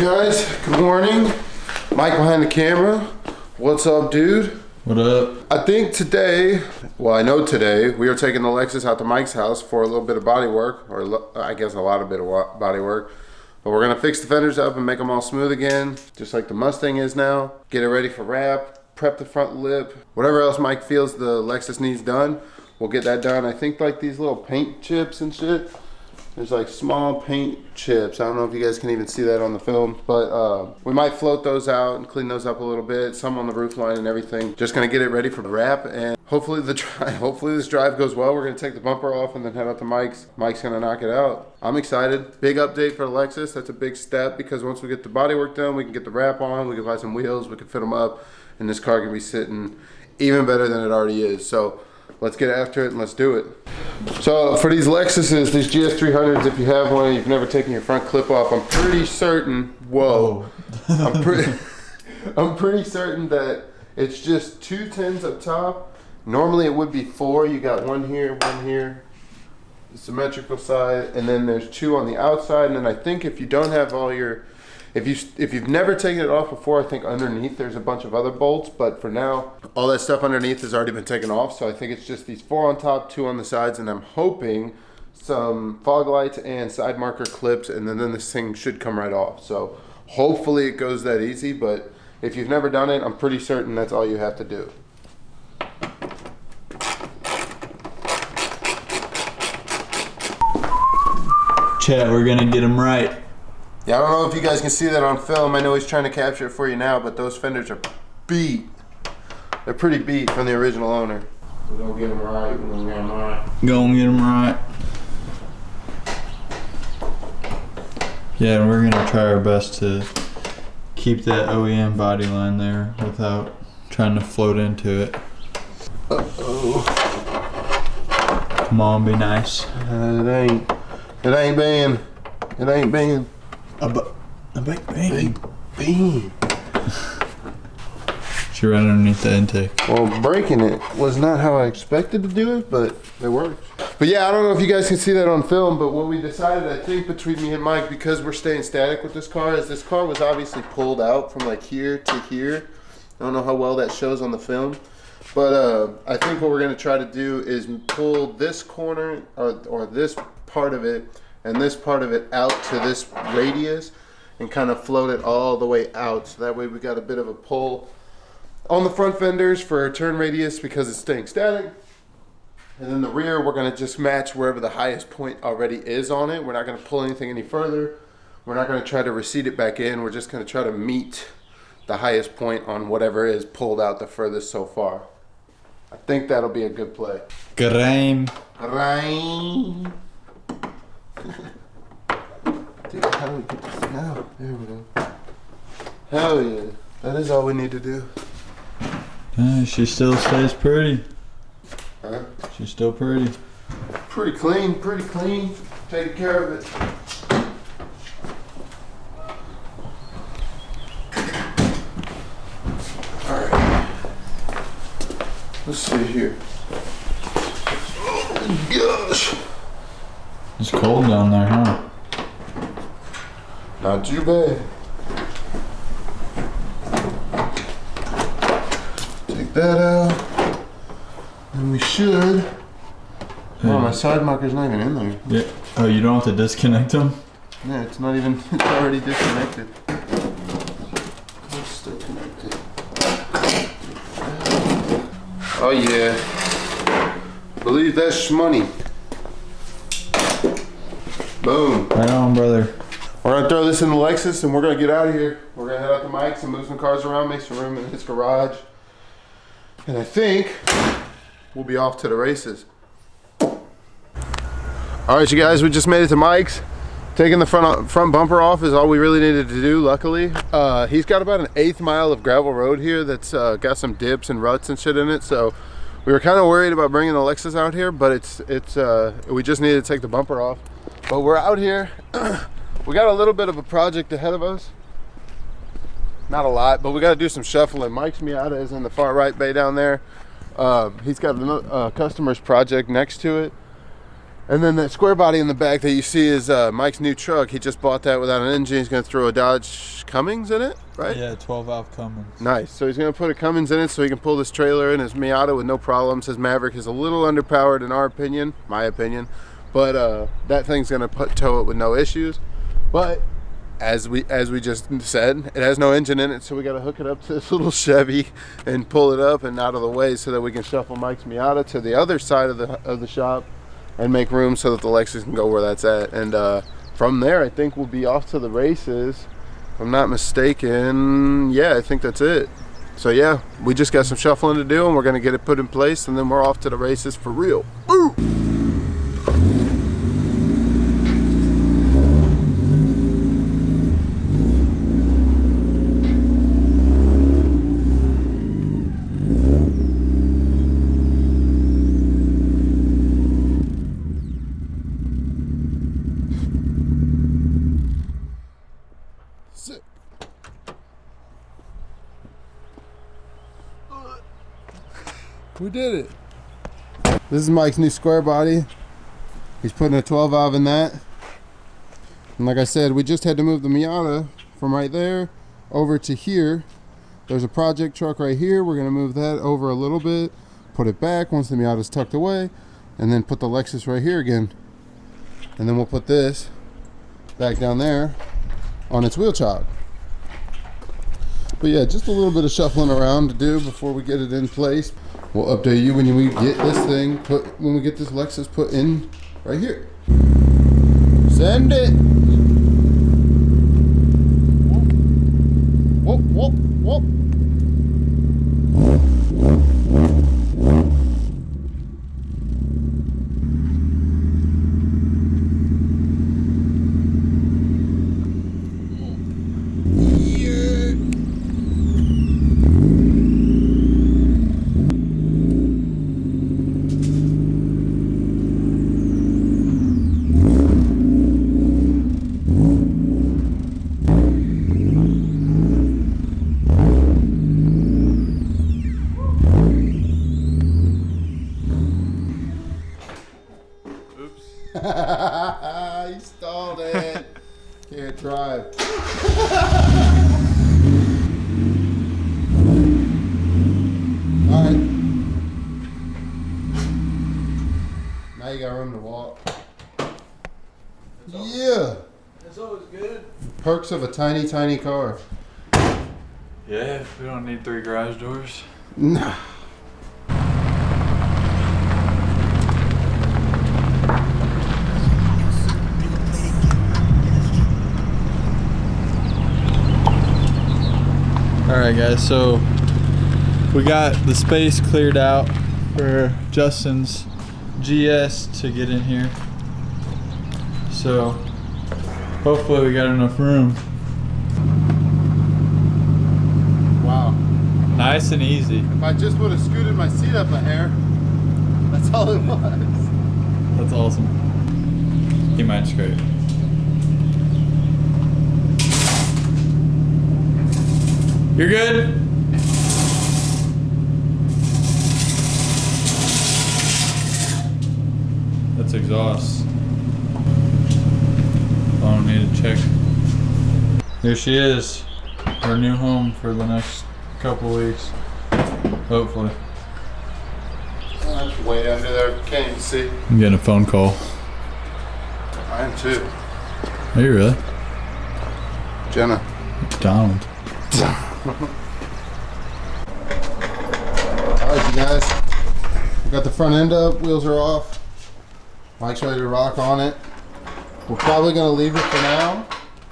Guys, good morning. Mike behind the camera. What's up, dude? What up? I think today, well, I know today, we are taking the Lexus out to Mike's house for a little bit of body work, or I guess a lot of body work. But we're gonna fix the fenders up and make them all smooth again, just like the Mustang is now. Get it ready for wrap, prep the front lip, whatever else Mike feels the Lexus needs done, we'll get that done. I think like these little paint chips and shit. There's like small paint chips. I don't know if you guys can even see that on the film, but we might float those out and clean those up a little bit. Some on the roof line and everything. Just gonna get it ready for the wrap, and hopefully this drive goes well. We're gonna take the bumper off and then head out to Mike's. Mike's gonna knock it out. I'm excited. Big update for the Lexus. That's a big step because once we get the body work done, we can get the wrap on. We can buy some wheels. We can fit them up, and this car can be sitting even better than it already is. So let's get after it and let's do it. So for these Lexuses, these GS300s, if you have one and you've never taken your front clip off, I'm pretty certain, I'm pretty certain that it's just 2 10s up top. Normally it would be 4. You got one here, the symmetrical side, and then there's 2 on the outside. And then I think if you don't have all your, if you've never taken it off before, I think underneath there's a bunch of other bolts, but for now, all that stuff underneath has already been taken off. So I think it's just these 4 on top, 2 on the sides, and I'm hoping some fog lights and side marker clips, and then this thing should come right off. So hopefully it goes that easy, but if you've never done it, I'm pretty certain that's all you have to do. Chat, we're gonna get them right. Yeah, I don't know if you guys can see that on film. I know he's trying to capture it for you now, but those fenders are beat. They're pretty beat from the original owner. We're gonna get them right. We're gonna get them right. Gonna get them right. Yeah, and we're gonna try our best to keep that OEM body line there without trying to float into it. Uh-oh. Come on, be nice. It ain't being. It ain't being. A big beam. Big beam. She ran underneath the intake. Well, breaking it was not how I expected to do it, but it worked. But yeah, I don't know if you guys can see that on film, but what we decided, I think, between me and Mike, because we're staying static with this car, is this car was obviously pulled out from like here to here. I don't know how well that shows on the film, but I think what we're gonna try to do is pull this corner or this part of it and this part of it out to this radius and kind of float it all the way out. So that way we got a bit of a pull on the front fenders for a turn radius because it's staying static. And then the rear, we're gonna just match wherever the highest point already is on it. We're not gonna pull anything any further. We're not gonna try to recede it back in. We're just gonna try to meet the highest point on whatever is pulled out the furthest so far. I think that'll be a good play. Grime. Dude, how do we get this out? There we go. Hell yeah. That is all we need to do. She still stays pretty. Huh? She's still pretty. Pretty clean. Taking care of it. Alright. Let's see here. Oh gosh. It's cold down there, huh? Not too bad. Take that out. And we should. Oh, my side marker's not even in there. Yeah. Oh, you don't have to disconnect them? Yeah, it's not even, it's already disconnected. It's still connected. Oh yeah. Believe that's money. Boom. Right on, brother. We're gonna throw this in the Lexus and we're gonna get out of here. We're gonna head out to Mike's and move some cars around, make some room in his garage. And I think we'll be off to the races. All right, you guys, we just made it to Mike's. Taking the front bumper off is all we really needed to do, luckily. He's got about an 1/8 mile of gravel road here that's got some dips and ruts and shit in it. So we were kind of worried about bringing the Lexus out here, but we just needed to take the bumper off. But we're out here. We got a little bit of a project ahead of us. Not a lot, but we got to do some shuffling. Mike's Miata is in the far right bay down there. He's got a customer's project next to it. And then that square body in the back that you see is Mike's new truck. He just bought that without an engine. He's going to throw a Dodge Cummins in it, right? Yeah, 12-valve Cummins. Nice. So he's going to put a Cummins in it so he can pull this trailer in his Miata with no problems. His Maverick is a little underpowered in our opinion, my opinion. But that thing's going to tow it with no issues. But as we just said, it has no engine in it, so we got to hook it up to this little Chevy and pull it up and out of the way so that we can shuffle Mike's Miata to the other side of the shop and make room so that the Lexus can go where that's at. And from there, I think we'll be off to the races. If I'm not mistaken, yeah, I think that's it. So yeah, we just got some shuffling to do, and we're gonna get it put in place, and then we're off to the races for real. Woo! We did it. This is Mike's new square body. He's putting a 12 valve in that. And like I said, we just had to move the Miata from right there over to here. There's a project truck right here. We're gonna move that over a little bit, put it back once the Miata's tucked away, and then put the Lexus right here again. And then we'll put this back down there on its wheel chock. But yeah, just a little bit of shuffling around to do before we get it in place. We'll update you when we get this thing when we get this Lexus put in right here. Send it. Whoop, whoop, whoop. You stalled it. Can't drive. Alright. Now you got room to walk. Yeah. That's always good. Perks of a tiny, tiny car. Yeah, we don't need 3 garage doors. Nah. Alright guys, so we got the space cleared out for Justin's GS to get in here. So hopefully we got enough room. Wow. Nice and easy. If I just would have scooted my seat up a hair, that's all it was. That's awesome. He might scrape. You're good? That's exhaust. I don't need to check. Here she is. Her new home for the next couple of weeks. Hopefully. That's way under there. Can't even see. I'm getting a phone call. I am too. Are you really? Jenna. Donald. Alright you guys, we got the front end up, wheels are off, Mike's ready to rock on it. We're probably going to leave it for now,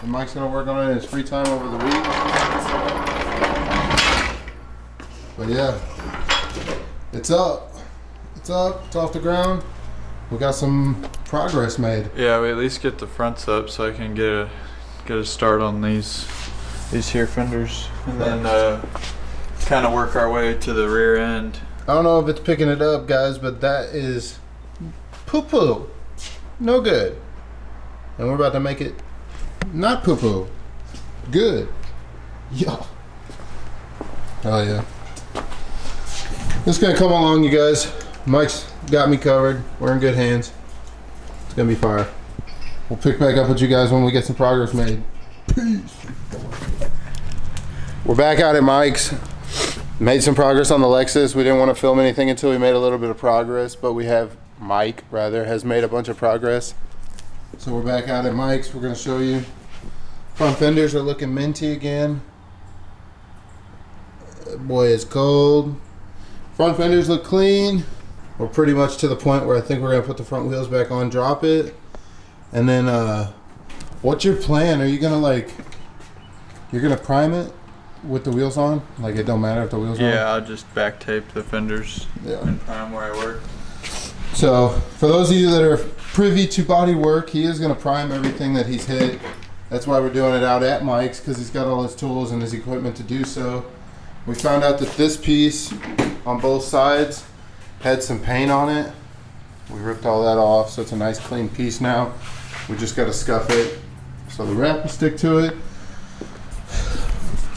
and Mike's going to work on it in his free time over the week. But yeah, it's up, it's off the ground. We got some progress made. Yeah, we at least get the fronts up so I can get a start on these here fenders, and then kind of work our way to the rear end. I don't know if it's picking it up, guys, but that is poo-poo. No good. And we're about to make it not poo-poo. Good. Yo. Oh, yeah. It's going to come along, you guys. Mike's got me covered. We're in good hands. gonna be fire. We'll pick back up with you guys when we get some progress made. Peace. We're back out at Mike's. Made some progress on the Lexus. We didn't want to film anything until we made a little bit of progress, but Mike has made a bunch of progress. So we're back out at Mike's. We're gonna show you. Front fenders are looking minty again. Boy, it's cold. Front fenders look clean. We're pretty much to the point where I think we're gonna put the front wheels back on, drop it, and then what's your plan? Are you gonna you're gonna prime it with the wheels on? Like, it don't matter if the wheels are on? Yeah, I'll just back tape the fenders and prime where I work. So for those of you that are privy to body work, he is gonna prime everything that he's hit. That's why we're doing it out at Mike's, because he's got all his tools and his equipment to do so. We found out that this piece on both sides had some paint on it. We ripped all that off, so it's a nice clean piece now. We just got to scuff it so the wrap will stick to it.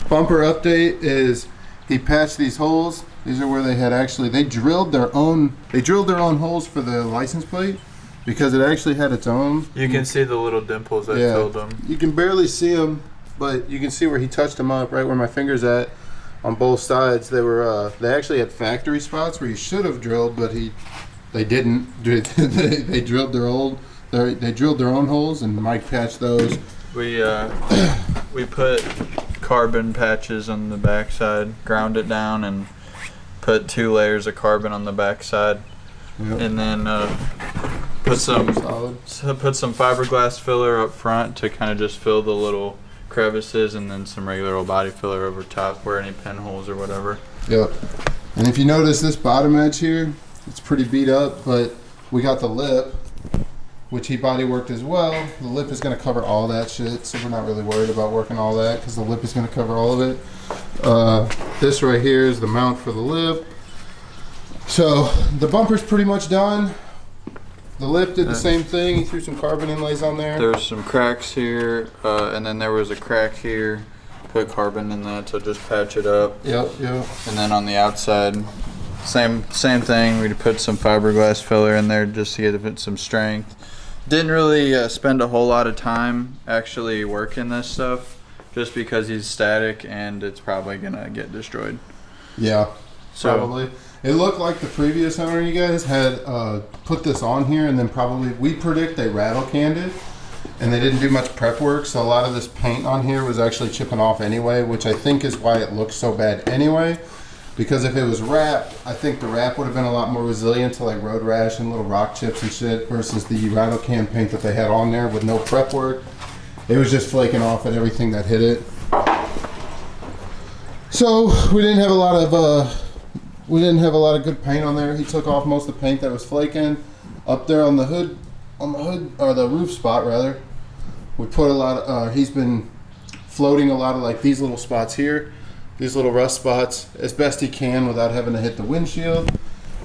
Bumper update is he patched these holes. These are where they had they drilled their own holes for the license plate, because it actually had its own. You can see the little dimples that filled them. You can barely see them, but you can see where he touched them up, right where my finger's at. On both sides, they were they actually had factory spots where he should have drilled, but they didn't. They drilled they drilled their own holes, and Mike patched those. We put carbon patches on the backside, ground it down, and put 2 layers of carbon on the backside, and then put some fiberglass filler up front to kind of just fill the little crevices, and then some regular old body filler over top where any pinholes or whatever. Yep. And if you notice this bottom edge here, it's pretty beat up, but we got the lip, which he body worked as well. The lip is going to cover all that shit, so we're not really worried about working all that, because the lip is going to cover all of it. This right here is the mount for the lip. So the bumper's pretty much done. The lip did the same thing. He threw some carbon inlays on there. There's some cracks here, and then there was a crack here. Put carbon in that to just patch it up. Yep. And then on the outside, same thing. We put some fiberglass filler in there just to give it some strength. Didn't really spend a whole lot of time actually working this stuff, just because he's static and it's probably gonna get destroyed. Yeah, so, probably. It looked like the previous owner, you guys, had put this on here, and then probably, we predict they rattle canned it, and they didn't do much prep work, so a lot of this paint on here was actually chipping off anyway, which I think is why it looks so bad anyway, because if it was wrapped, I think the wrap would have been a lot more resilient to like road rash and little rock chips and shit, versus the rattle can paint that they had on there with no prep work. It was just flaking off at everything that hit it. So we didn't have a lot of good paint on there. He took off most of the paint that was flaking. Up there on the hood, or the roof spot rather, we put a lot of, he's been floating a lot of like these little spots here, these little rust spots, as best he can without having to hit the windshield.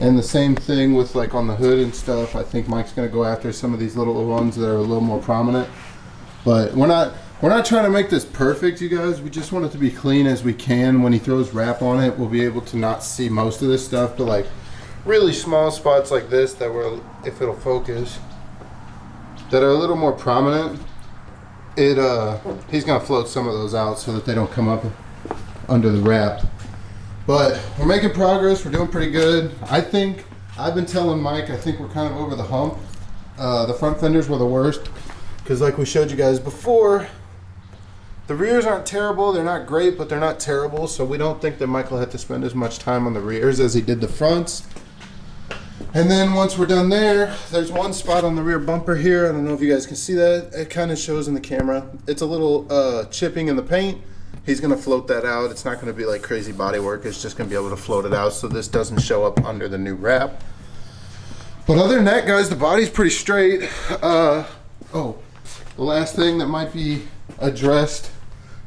And the same thing with like on the hood and stuff. I think Mike's gonna go after some of these little ones that are a little more prominent. But we're not trying to make this perfect, you guys. We just want it to be clean as we can. When he throws wrap on it, we'll be able to not see most of this stuff, but like really small spots like this that were, if it'll focus, that are a little more prominent, he's gonna float some of those out so that they don't come up under the wrap. But we're making progress. We're doing pretty good. I think, I've been telling Mike, I think we're kind of over the hump. The front fenders were the worst, because like we showed you guys before, the rears aren't terrible. They're not great, but they're not terrible. So we don't think that Michael had to spend as much time on the rears as he did the fronts. And then once we're done there, there's one spot on the rear bumper here. I don't know if you guys can see that. It kind of shows in the camera. It's a little chipping in the paint. He's gonna float that out. It's not gonna be like crazy body work. It's just gonna be able to float it out so this doesn't show up under the new wrap. But other than that, guys, the body's pretty straight. Oh, the last thing that might be addressed,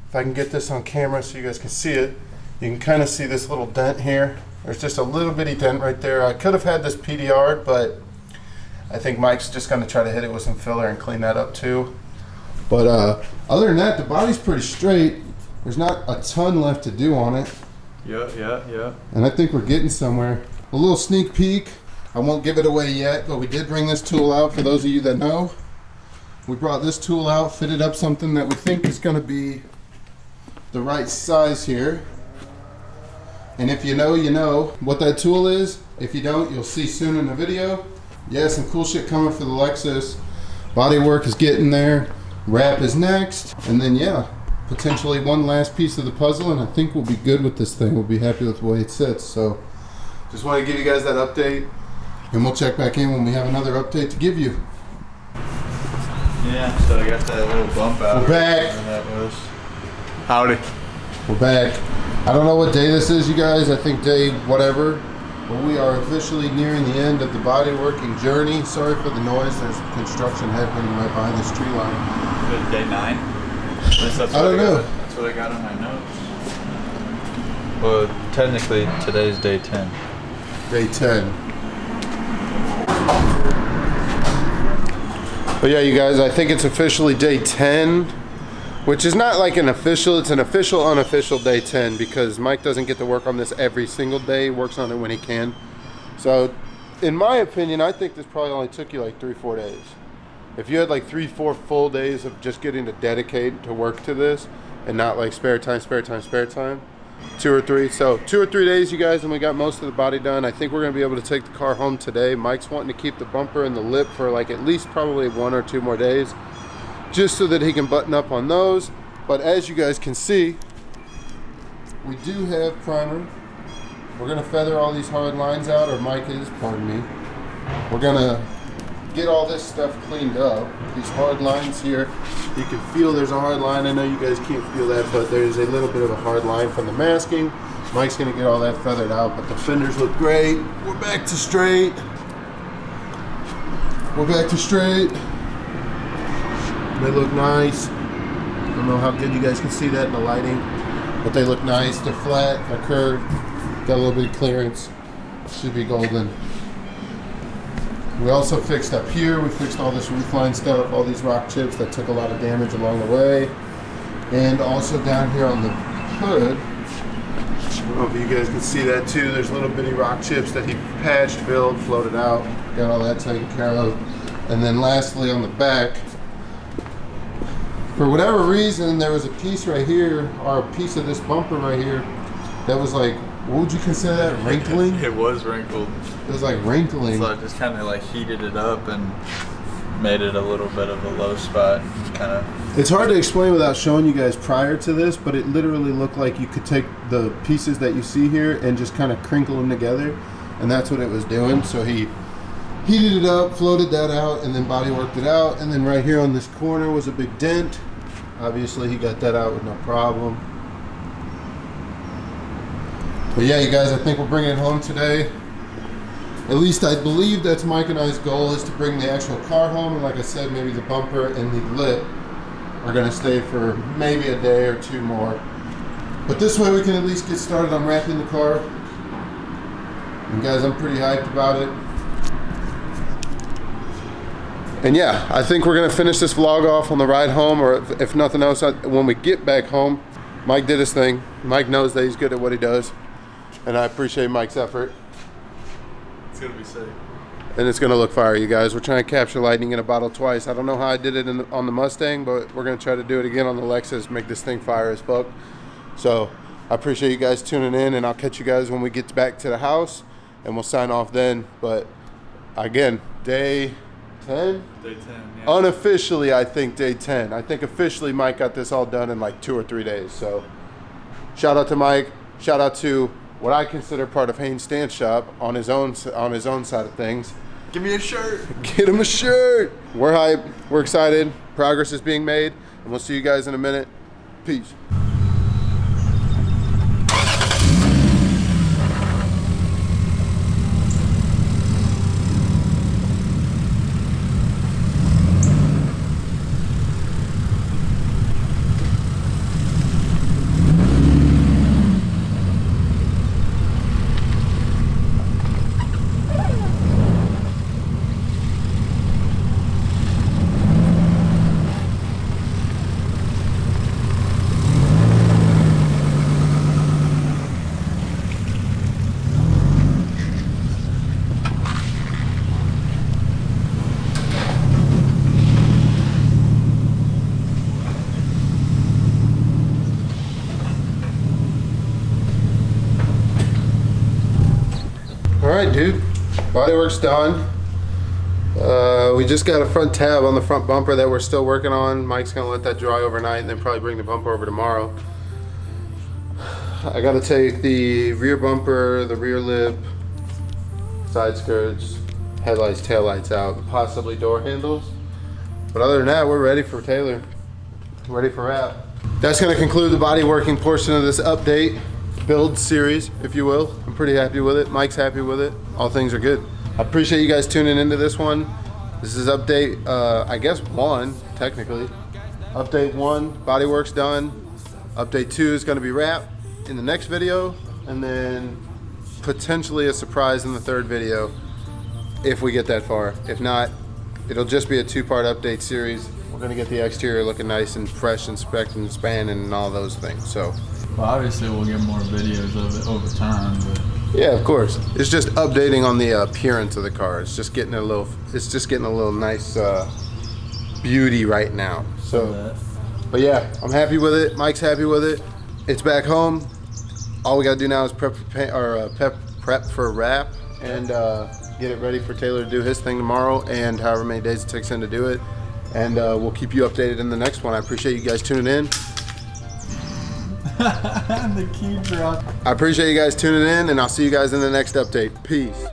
if I can get this on camera so you guys can see it, you can kind of see this little dent here. There's just a little bitty dent right there. I could have had this PDR'd, but I think Mike's just gonna try to hit it with some filler and clean that up too. But other than that, the body's pretty straight. There's not a ton left to do on it. Yeah. And I think we're getting somewhere. A little sneak peek. I won't give it away yet, but we did bring this tool out. For those of you that know, we brought this tool out, fitted up something that we think is going to be the right size here. And if you know, you know what that tool is. If you don't, you'll see soon in the video. Yeah, some cool shit coming for the Lexus. Bodywork is getting there. Wrap is next. And then yeah, potentially one last piece of the puzzle, and I think we'll be good with this thing. We'll be happy with the way it sits. So just want to give you guys that update, and we'll check back in when we have another update to give you. Yeah, so I got that little bump out. We're back. That was. Howdy. We're back. I don't know what day this is, you guys. I think day whatever. But we are officially nearing the end of the bodyworking journey. Sorry for the noise. There's construction happening right behind this tree line. Is it day 9? I don't know. That's what I got on my notes. Well, technically today's day 10. Day 10. But yeah, you guys, I think it's officially day 10, which is not like an official, it's an official, unofficial day 10, because Mike doesn't get to work on this every single day. He works on it when he can. So, in my opinion, I think this probably only took you like 3-4 days. If you had like 3-4 full days of just getting to dedicate to work to this, and not like spare time, 2 or 3. So 2 or 3 days, you guys, and we got most of the body done. I think we're gonna be able to take the car home today. Mike's wanting to keep the bumper and the lip for like at least probably 1 or 2 more days, just so that he can button up on those. But as you guys can see, we do have primer. We're gonna feather all these hard lines out, or Mike is, pardon me. We're gonna get all this stuff cleaned up. These hard lines here, you can feel there's a hard line. I know you guys can't feel that, but there's a little bit of a hard line from the masking. Mike's gonna get all that feathered out, but the fenders look great. We're back to straight. We're back to straight. They look nice. I don't know how good you guys can see that in the lighting, but they look nice. They're flat, they're curved, got a little bit of clearance. Should be golden. We also fixed up here. We fixed all this roofline stuff, all these rock chips that took a lot of damage along the way. And also down here on the hood, I don't know if you guys can see that too. There's little bitty rock chips that he patched, filled, floated out, got all that taken care of. And then lastly on the back, for whatever reason, there was a piece right here, or a piece of this bumper right here, that was like, what would you consider that, wrinkling? It was wrinkled. It was like wrinkling. So I just kind of like heated it up and made it a little bit of a low spot. Kind of. It's hard to explain without showing you guys prior to this, but it literally looked like you could take the pieces that you see here and just kind of crinkle them together, and that's what it was doing. So he heated it up, floated that out, and then body worked it out. And then right here on this corner was a big dent. Obviously he got that out with no problem. But yeah, you guys, I think we're bringing it home today. At least I believe that's Mike and I's goal, is to bring the actual car home. And like I said, maybe the bumper and the lip are gonna stay for maybe a day or 2 more. But this way we can at least get started on wrapping the car. And guys, I'm pretty hyped about it. And yeah, I think we're gonna finish this vlog off on the ride home, or if nothing else, when we get back home. Mike did his thing. Mike knows that he's good at what he does, and I appreciate Mike's effort. It's gonna be sick. And it's gonna look fire, you guys. We're trying to capture lightning in a bottle twice. I don't know how I did it on the Mustang, but we're gonna try to do it again on the Lexus, make this thing fire as fuck. So I appreciate you guys tuning in, and I'll catch you guys when we get back to the house, and we'll sign off then. But again, day 10? Day 10, yeah. Unofficially, I think day 10. I think officially Mike got this all done in like 2 or 3 days. So shout out to Mike. Shout out to what I consider part of Haynes Stance Shop on his own side of things. Give me a shirt. Get him a shirt. We're hyped. We're excited. Progress is being made, and we'll see you guys in a minute. Peace. All right, dude. Bodywork's done. We just got a front tab on the front bumper that we're still working on. Mike's gonna let that dry overnight and then probably bring the bumper over tomorrow. I gotta take the rear bumper, the rear lip, side skirts, headlights, taillights out, and possibly door handles. But other than that, we're ready for Taylor. Ready for wrap. That's gonna conclude the body working portion of this update, build series, if you will. I'm pretty happy with it. Mike's happy with it. All things are good. I appreciate you guys tuning into this one. This is update, I guess 1, technically. Update 1, bodywork's done. Update 2 is gonna be wrap in the next video, and then potentially a surprise in the 3rd video if we get that far. If not, it'll just be a 2-part update series. We're gonna get the exterior looking nice and fresh and spec and spanning and all those things. So, Well, obviously we'll get more videos of it over time, but yeah, of course. It's just updating on the appearance of the car. It's just getting a little nice beauty right now. So, but yeah, I'm happy with it. Mike's happy with it. It's back home. All we gotta do now is prep for wrap and get it ready for Taylor to do his thing tomorrow, and however many days it takes him to do it. And we'll keep you updated in the next one. I appreciate you guys tuning in. the key drop. I appreciate you guys tuning in, and I'll see you guys in the next update. Peace.